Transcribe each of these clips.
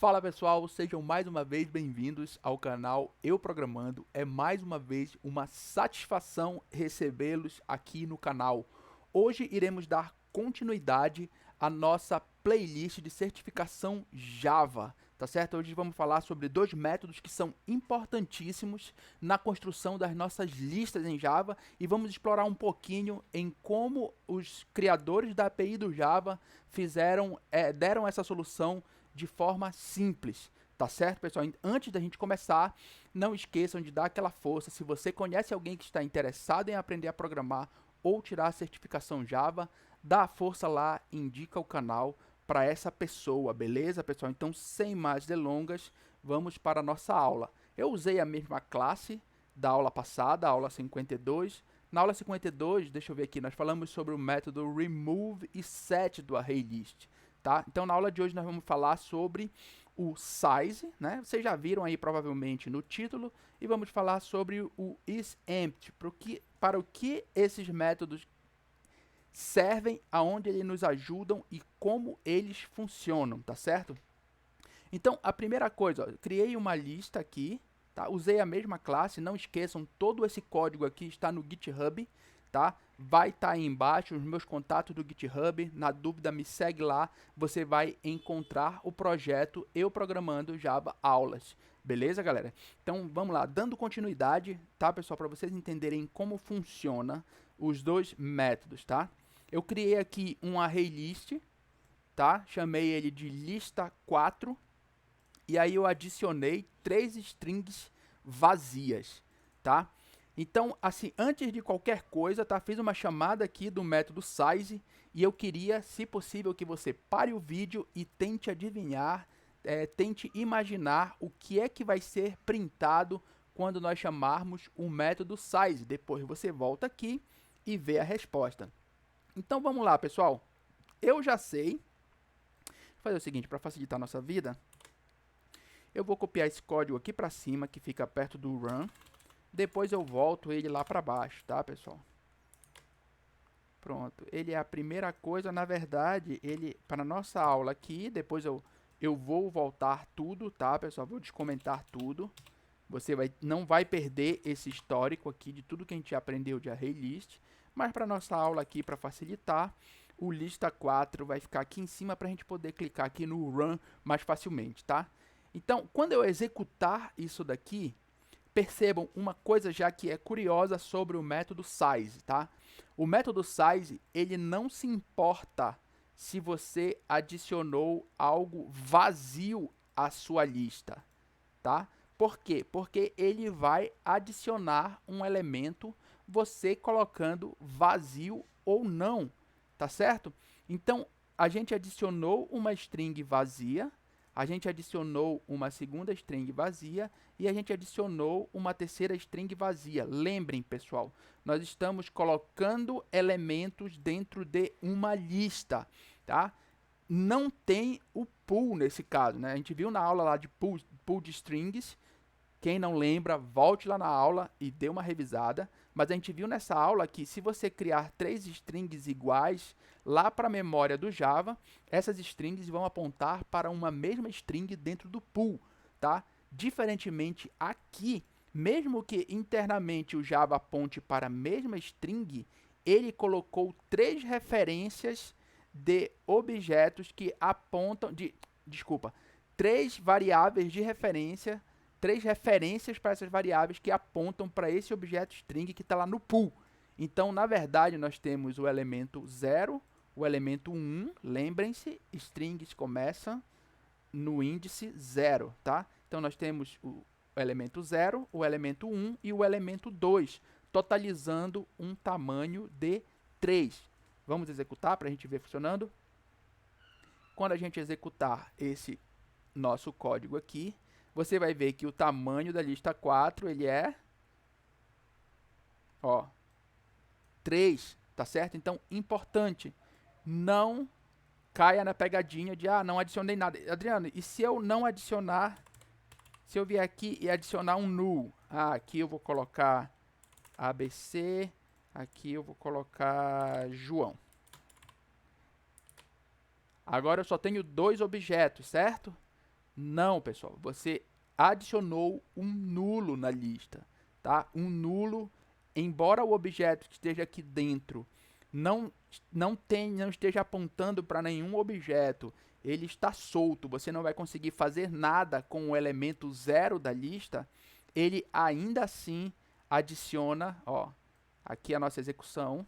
Fala pessoal, sejam mais uma vez bem-vindos ao canal Eu Programando. É mais uma vez uma satisfação recebê-los aqui no canal. Hoje iremos dar continuidade à nossa playlist de certificação Java, tá certo? Hoje vamos falar sobre dois métodos que são importantíssimos na construção das nossas listas em Java e vamos explorar um pouquinho em como os criadores da API do Java deram essa solução de forma simples, tá certo, pessoal? Antes da gente começar, não esqueçam de dar aquela força. Se você conhece alguém que está interessado em aprender a programar ou tirar a certificação Java, dá a força lá, indica o canal para essa pessoa, beleza, pessoal? Então, sem mais delongas, vamos para a nossa aula. Eu usei a mesma classe da aula passada, a aula 52. Na aula 52, deixa eu ver aqui, nós falamos sobre o método remove e set do ArrayList. Tá? Então, na aula de hoje, nós vamos falar sobre o size, né? Vocês já viram aí provavelmente no título, e vamos falar sobre o isEmpty, para o que esses métodos servem, aonde eles nos ajudam e como eles funcionam, tá certo? Então, a primeira coisa, ó, eu criei uma lista aqui, tá? Usei a mesma classe, não esqueçam, todo esse código aqui está no GitHub, tá? Vai estar aí embaixo os meus contatos do GitHub. Na dúvida, me segue lá. Você vai encontrar o projeto Eu Programando Java Aulas. Beleza, galera? Então, vamos lá. Dando continuidade, tá, pessoal? Para vocês entenderem como funciona os dois métodos, tá? Eu criei aqui um ArrayList, tá? Chamei ele de lista4. E aí eu adicionei 3 strings vazias, tá? Então, assim, antes de qualquer coisa, tá? Fiz uma chamada aqui do método size e eu queria, se possível, que você pare o vídeo e tente adivinhar, tente imaginar o que é que vai ser printado quando nós chamarmos o método size. Depois você volta aqui e vê a resposta. Então, vamos lá, pessoal. Eu já sei. Vou fazer o seguinte, para facilitar a nossa vida, eu vou copiar esse código aqui para cima, que fica perto do run. Depois eu volto ele lá para baixo, tá, pessoal? Pronto, ele é a primeira coisa. Na verdade, ele, para a nossa aula aqui, depois eu vou voltar tudo, tá, pessoal? Vou descomentar tudo. Você não vai perder esse histórico aqui de tudo que a gente aprendeu de ArrayList. Mas para nossa aula aqui, para facilitar, o lista4 vai ficar aqui em cima para a gente poder clicar aqui no run mais facilmente, tá? Então, quando eu executar isso daqui, percebam uma coisa já que é curiosa sobre o método size, tá? O método size, ele não se importa se você adicionou algo vazio à sua lista, tá? Por quê? Porque ele vai adicionar um elemento, você colocando vazio ou não, tá certo? Então, a gente adicionou uma string vazia, a gente adicionou uma segunda string vazia e a gente adicionou uma terceira string vazia. Lembrem, pessoal, nós estamos colocando elementos dentro de uma lista, tá? Não tem o pool nesse caso, né? A gente viu na aula lá de pool de strings. Quem não lembra, volte lá na aula e dê uma revisada. Mas a gente viu nessa aula que se você criar 3 strings iguais lá para a memória do Java, essas strings vão apontar para uma mesma string dentro do pool, tá? Diferentemente aqui, mesmo que internamente o Java aponte para a mesma string, ele colocou 3 referências de objetos que apontam, desculpa, 3 variáveis de referência, 3 referências para essas variáveis que apontam para esse objeto string que está lá no pool. Então, na verdade, nós temos o elemento 0, o elemento 1, lembrem-se, strings começam no índice 0, tá? Então, nós temos o elemento 0, o elemento 1 e o elemento 2, totalizando um tamanho de 3. Vamos executar para a gente ver funcionando? Quando a gente executar esse nosso código aqui, você vai ver que o tamanho da lista 4, ele é, ó, 3, tá certo? Então, importante, não caia na pegadinha de, não adicionei nada. Adriano, e se eu não adicionar, se eu vier aqui e adicionar um null? Aqui eu vou colocar ABC, aqui eu vou colocar João. Agora eu só tenho 2 objetos, certo? Não, pessoal, você adicionou um nulo na lista, tá? Um nulo, embora o objeto que esteja aqui dentro não esteja apontando para nenhum objeto, ele está solto, você não vai conseguir fazer nada com o elemento 0 da lista, ele ainda assim adiciona, ó, aqui a nossa execução,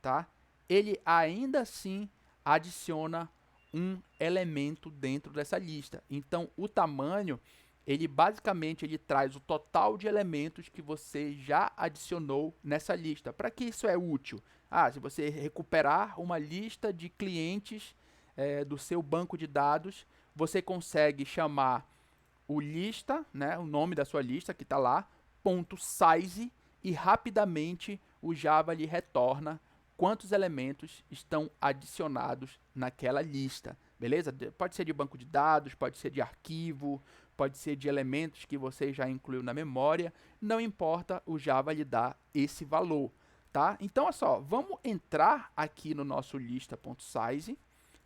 tá? Ele ainda assim adiciona um elemento dentro dessa lista. Então, o tamanho, ele basicamente ele traz o total de elementos que você já adicionou nessa lista. Para que isso é útil? Ah, se você recuperar uma lista de clientes do seu banco de dados, você consegue chamar o lista, né, o nome da sua lista que está lá, .size, e rapidamente o Java lhe retorna quantos elementos estão adicionados naquela lista, beleza? Pode ser de banco de dados, pode ser de arquivo, pode ser de elementos que você já incluiu na memória, não importa, o Java lhe dá esse valor, tá? Então, olha só, vamos entrar aqui no nosso lista.size,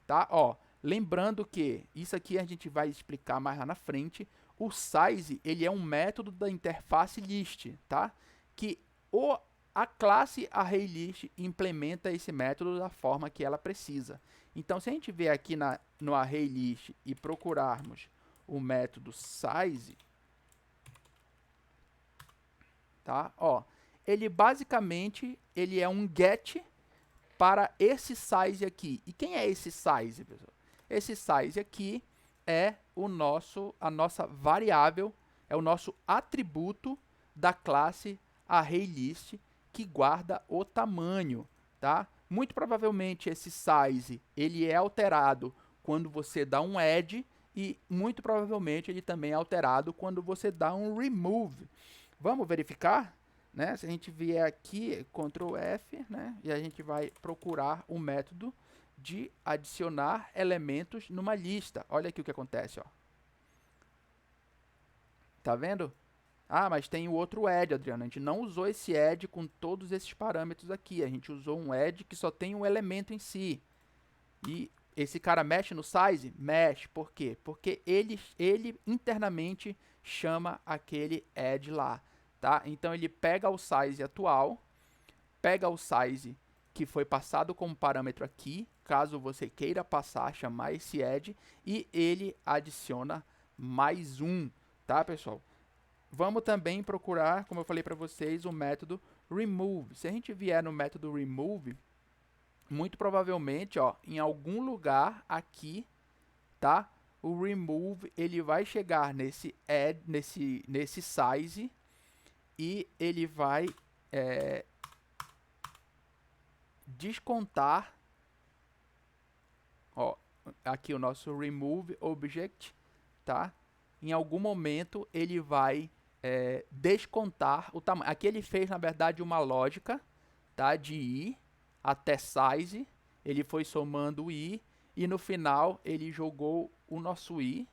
tá? Ó, lembrando que isso aqui a gente vai explicar mais lá na frente. O size, ele é um método da interface list, tá? Que a classe ArrayList implementa esse método da forma que ela precisa. Então, se a gente vier aqui no ArrayList e procurarmos o método size, tá? Ó, ele basicamente ele é um get para esse size aqui. E quem é esse size, pessoal? Esse size aqui é a nossa variável, é o nosso atributo da classe ArrayList que guarda o tamanho, tá? Muito provavelmente esse size ele é alterado quando você dá um add e muito provavelmente ele também é alterado quando você dá um remove. Vamos verificar? Né? Se a gente vier aqui, Ctrl F, né? E a gente vai procurar o método de adicionar elementos numa lista. Olha aqui o que acontece, ó. Tá vendo? Ah, mas tem o outro add, Adriano. A gente não usou esse add com todos esses parâmetros aqui. A gente usou um add que só tem um elemento em si. E esse cara mexe no size? Mexe. Por quê? Porque ele internamente chama aquele add lá. Tá? Então, ele pega o size atual, pega o size que foi passado como parâmetro aqui, caso você queira passar, chamar esse add, e ele adiciona mais um, tá, pessoal? Vamos também procurar, como eu falei para vocês, o método remove. Se a gente vier no método remove, muito provavelmente, ó, em algum lugar aqui, tá? O remove, ele vai chegar nesse add, nesse size, e ele vai descontar, ó, aqui o nosso remove object, tá? Em algum momento ele vai descontar o tamanho. Aqui ele fez, na verdade, uma lógica, tá? De i até size, ele foi somando o i, e no final ele jogou o nosso i,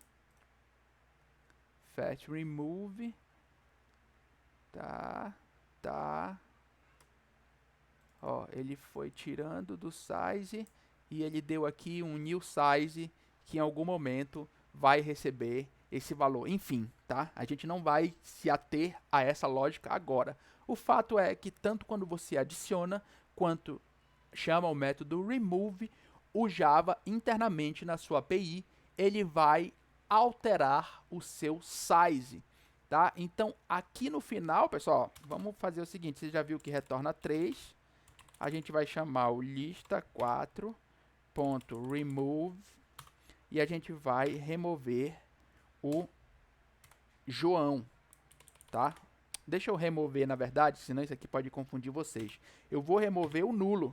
fetch remove, tá, ó, ele foi tirando do size e ele deu aqui um new size que em algum momento vai receber esse valor. Enfim, tá? A gente não vai se ater a essa lógica agora. O fato é que tanto quando você adiciona quanto chama o método remove, o Java internamente na sua API, ele vai alterar o seu size. Tá? Então, aqui no final, pessoal, vamos fazer o seguinte, você já viu que retorna 3, a gente vai chamar o lista4.remove e a gente vai remover o João, tá? Deixa eu remover, na verdade, senão isso aqui pode confundir vocês. Eu vou remover o nulo,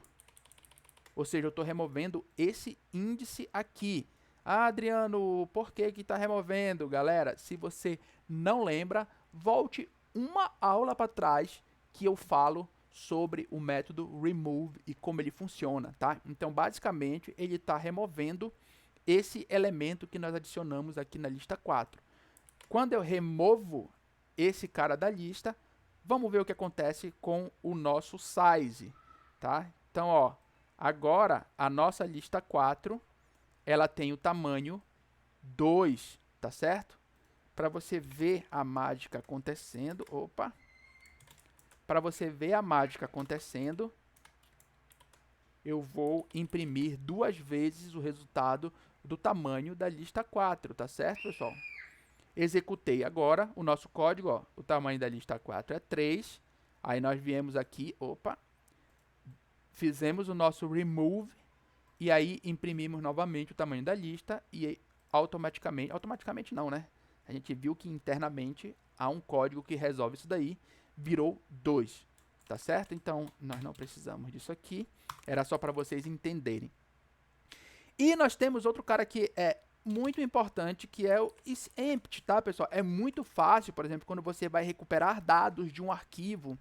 ou seja, eu estou removendo esse índice aqui. Ah, Adriano, por que que está removendo? Galera, se você não lembra, volte uma aula para trás que eu falo sobre o método remove e como ele funciona, tá? Então, basicamente, ele está removendo esse elemento que nós adicionamos aqui na lista 4. Quando eu removo esse cara da lista, vamos ver o que acontece com o nosso size, tá? Então, ó, agora a nossa lista 4, ela tem o tamanho 2, tá certo? Para você ver a mágica acontecendo, para você ver a mágica acontecendo, eu vou imprimir 2 vezes o resultado do tamanho da lista 4, tá certo, pessoal? Executei agora o nosso código, ó, o tamanho da lista 4 é 3, aí nós viemos aqui, fizemos o nosso remove, e aí imprimimos novamente o tamanho da lista, e automaticamente não, né? A gente viu que internamente há um código que resolve isso daí, virou 2, tá certo? Então, nós não precisamos disso aqui, era só para vocês entenderem. E nós temos outro cara que é muito importante, que é o isEmpty, tá, pessoal? É muito fácil, por exemplo, quando você vai recuperar dados de um arquivo,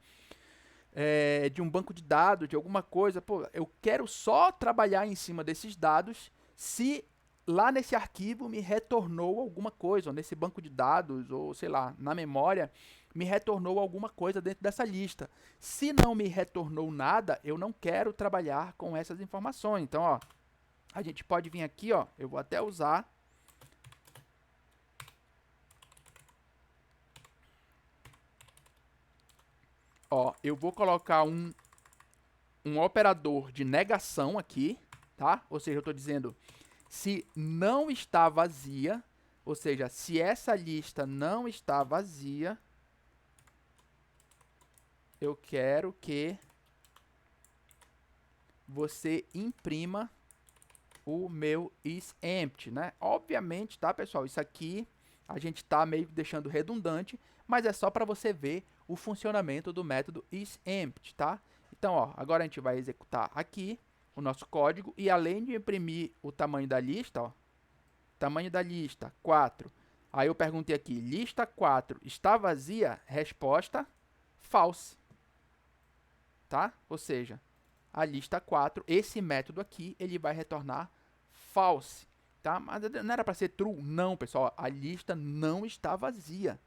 de um banco de dados, de alguma coisa, pô, eu quero só trabalhar em cima desses dados se lá nesse arquivo me retornou alguma coisa, ou nesse banco de dados, ou sei lá, na memória, me retornou alguma coisa dentro dessa lista. Se não me retornou nada, eu não quero trabalhar com essas informações. Então, ó, a gente pode vir aqui, ó, eu vou até usar eu vou colocar um operador de negação aqui, tá? Ou seja, eu estou dizendo se não está vazia, ou seja, se essa lista não está vazia, eu quero que você imprima o meu isEmpty, né? Obviamente, tá, pessoal? Isso aqui a gente está meio deixando redundante, mas é só para você ver o funcionamento do método isEmpty, tá? Então, ó, agora a gente vai executar aqui o nosso código e além de imprimir o tamanho da lista, ó, tamanho da lista 4. Aí eu perguntei aqui, lista 4 está vazia? Resposta, false. Tá? Ou seja, a lista 4, esse método aqui, ele vai retornar false. Tá? Mas não era para ser true? Não, pessoal, a lista não está vazia.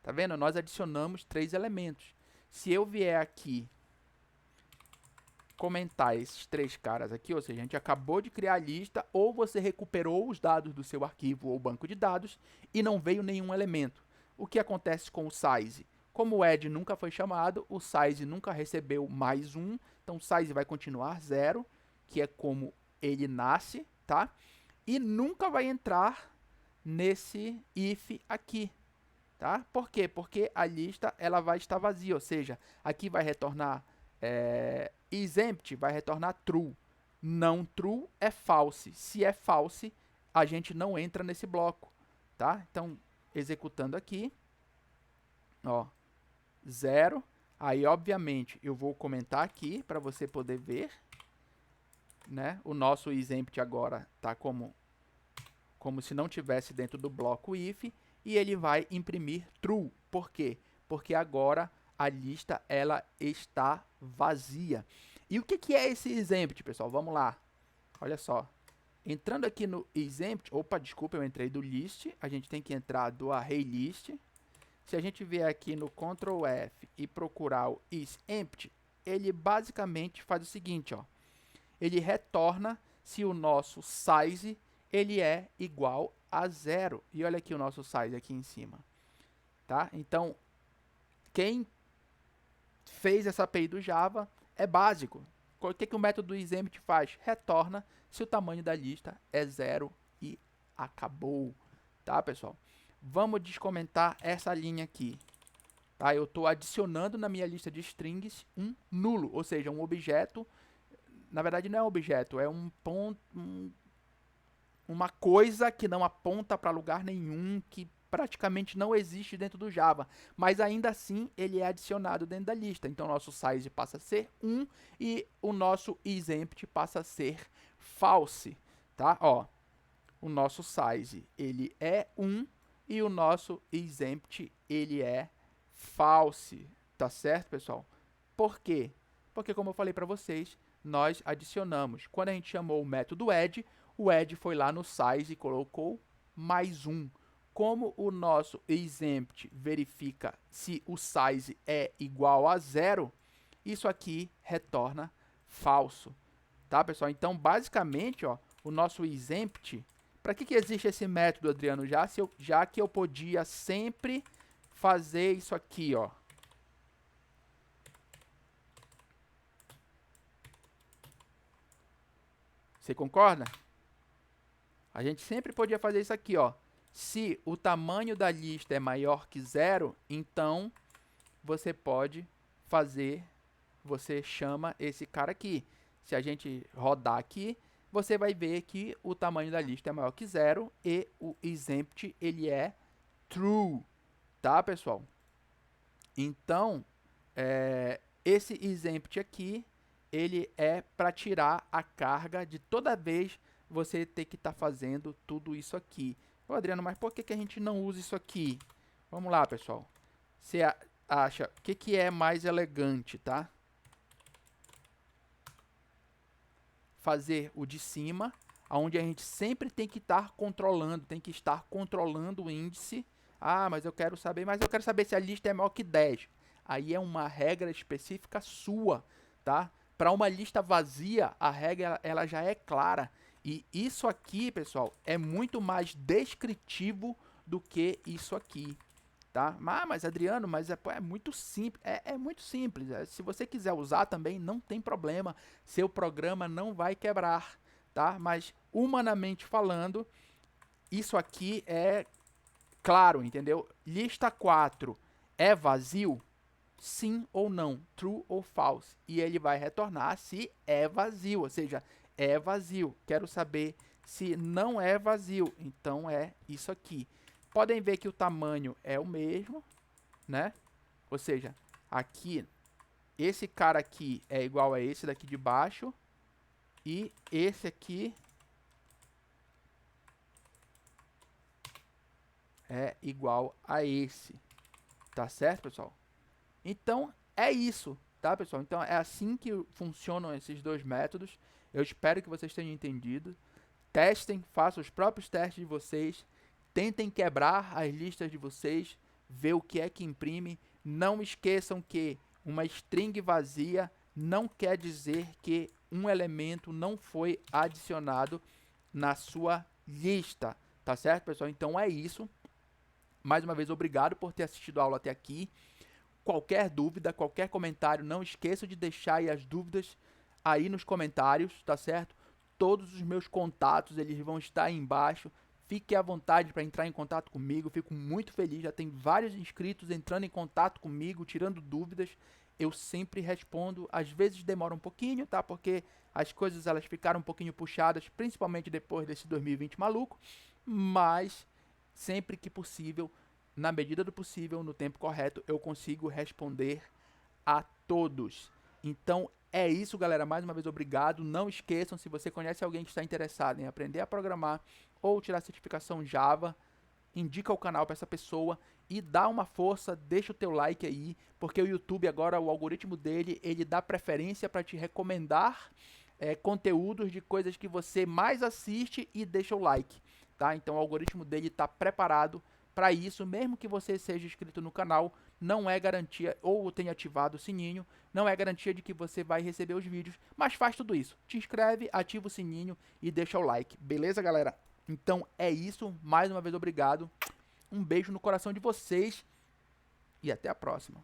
Tá vendo? Nós adicionamos 3 elementos. Se eu vier aqui comentar esses 3 caras aqui, ou seja, a gente acabou de criar a lista, ou você recuperou os dados do seu arquivo ou banco de dados e não veio nenhum elemento. O que acontece com o size? Como o add nunca foi chamado, o size nunca recebeu mais 1, então o size vai continuar 0, que é como ele nasce, tá? E nunca vai entrar nesse if aqui, tá? Por quê? Porque a lista ela vai estar vazia, ou seja, aqui vai retornar isEmpty, vai retornar true. Não true é false. Se é false, a gente não entra nesse bloco, tá? Então, executando aqui, ó, 0. Aí, obviamente, eu vou comentar aqui para você poder ver, né? O nosso isEmpty agora tá como se não tivesse dentro do bloco if e ele vai imprimir true. Por quê? Porque agora a lista ela está vazia. E o que é esse isEmpty, pessoal? Vamos lá. Olha só. Entrando aqui no isEmpty, desculpa, eu entrei do list, a gente tem que entrar do ArrayList. Se a gente vier aqui no Ctrl F e procurar o isEmpty, ele basicamente faz o seguinte, ó. Ele retorna se o nosso size ele é igual a 0. E olha aqui o nosso size aqui em cima, tá? Então, quem fez essa API do Java é básico. O que o método isEmpty faz? Retorna se o tamanho da lista é 0 e acabou, tá, pessoal? Vamos descomentar essa linha aqui, tá? Eu estou adicionando na minha lista de strings um nulo, ou seja, um objeto. Na verdade, não é um objeto, é um ponto, uma coisa que não aponta para lugar nenhum, que praticamente não existe dentro do Java, mas ainda assim ele é adicionado dentro da lista. Então, nosso size passa a ser 1 e o nosso isEmpty passa a ser false, tá? Ó, o nosso size ele é 1 e o nosso isEmpty ele é false, tá certo, pessoal? Por quê? Porque, como eu falei para vocês, nós adicionamos. Quando a gente chamou o método add, o add foi lá no size e colocou mais 1. Como o nosso isEmpty verifica se o size é igual a 0, isso aqui retorna falso, tá, pessoal? Então, basicamente, ó, o nosso isEmpty, Para que existe esse método, Adriano? Já que eu podia sempre fazer isso aqui, ó. Você concorda? A gente sempre podia fazer isso aqui, ó. Se o tamanho da lista é maior que 0, então você pode fazer, você chama esse cara aqui. Se a gente rodar aqui, você vai ver que o tamanho da lista é maior que 0 e o exempt ele é true, tá, pessoal? Então, esse exempt aqui, ele é para tirar a carga de toda vez você ter que estar fazendo tudo isso aqui. Ô, Adriano, mas por que a gente não usa isso aqui? Vamos lá, pessoal. Você acha, o que é mais elegante, tá? Fazer o de cima, onde a gente sempre tem que estar controlando, o índice. Ah, mas eu quero saber se a lista é maior que 10. Aí é uma regra específica sua, tá? Para uma lista vazia, a regra ela já é clara. E isso aqui, pessoal, é muito mais descritivo do que isso aqui, tá? Mas Adriano, é muito simples. É muito simples. Se você quiser usar também, não tem problema. Seu programa não vai quebrar, tá? Mas, humanamente falando, isso aqui é claro, entendeu? Lista 4 é vazio? Sim ou não, true ou false. E ele vai retornar se é vazio, ou seja, é vazio. Quero saber se não é vazio, então é isso aqui. Podem ver que o tamanho é o mesmo, né? Ou seja, aqui, esse cara aqui é igual a esse daqui de baixo. E esse aqui é igual a esse. Tá certo, pessoal? Então, é isso, tá, pessoal? Então, é assim que funcionam esses dois métodos. Eu espero que vocês tenham entendido. Testem, façam os próprios testes de vocês. Tentem quebrar as listas de vocês, ver o que é que imprime. Não esqueçam que uma string vazia não quer dizer que um elemento não foi adicionado na sua lista, tá certo, pessoal? Então é isso. Mais uma vez, obrigado por ter assistido a aula até aqui. Qualquer dúvida, qualquer comentário, não esqueça de deixar aí as dúvidas aí nos comentários, tá certo? Todos os meus contatos, eles vão estar aí embaixo. Fique à vontade para entrar em contato comigo, fico muito feliz, já tem vários inscritos entrando em contato comigo, tirando dúvidas. Eu sempre respondo, às vezes demora um pouquinho, tá? Porque as coisas elas ficaram um pouquinho puxadas, principalmente depois desse 2020 maluco, mas sempre que possível, na medida do possível, no tempo correto, eu consigo responder a todos. Então é isso, galera. Mais uma vez, obrigado. Não esqueçam, se você conhece alguém que está interessado em aprender a programar ou tirar certificação Java, indica o canal para essa pessoa e dá uma força, deixa o teu like aí, porque o YouTube agora, o algoritmo dele, ele dá preferência para te recomendar conteúdos de coisas que você mais assiste e deixa o like, tá? Então o algoritmo dele está preparado para isso, mesmo que você seja inscrito no canal, não é garantia, ou tenha ativado o sininho, não é garantia de que você vai receber os vídeos, mas faz tudo isso. Te inscreve, ativa o sininho e deixa o like, beleza, galera? Então é isso, mais uma vez obrigado, um beijo no coração de vocês e até a próxima.